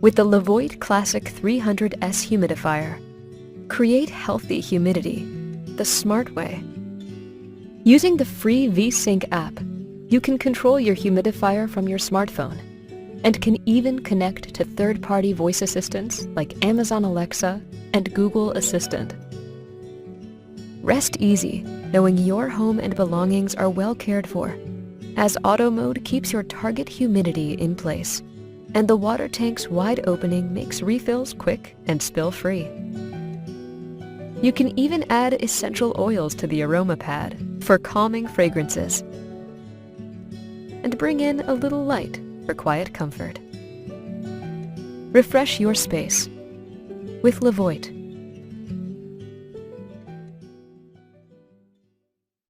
With the Levoit Classic 300S humidifier, create healthy humidity the smart way. Using the free VSync app, you can control your humidifier from your smartphone and can even connect to third-party voice assistants like Amazon Alexa and Google Assistant. Rest easy knowing your home and belongings are well cared for, as auto mode keeps your target humidity in place, and the water tank's wide opening makes refills quick and spill-free. You can even add essential oils to the aroma pad for calming fragrances, and bring in a little light for quiet comfort. Refresh your space with Levoit.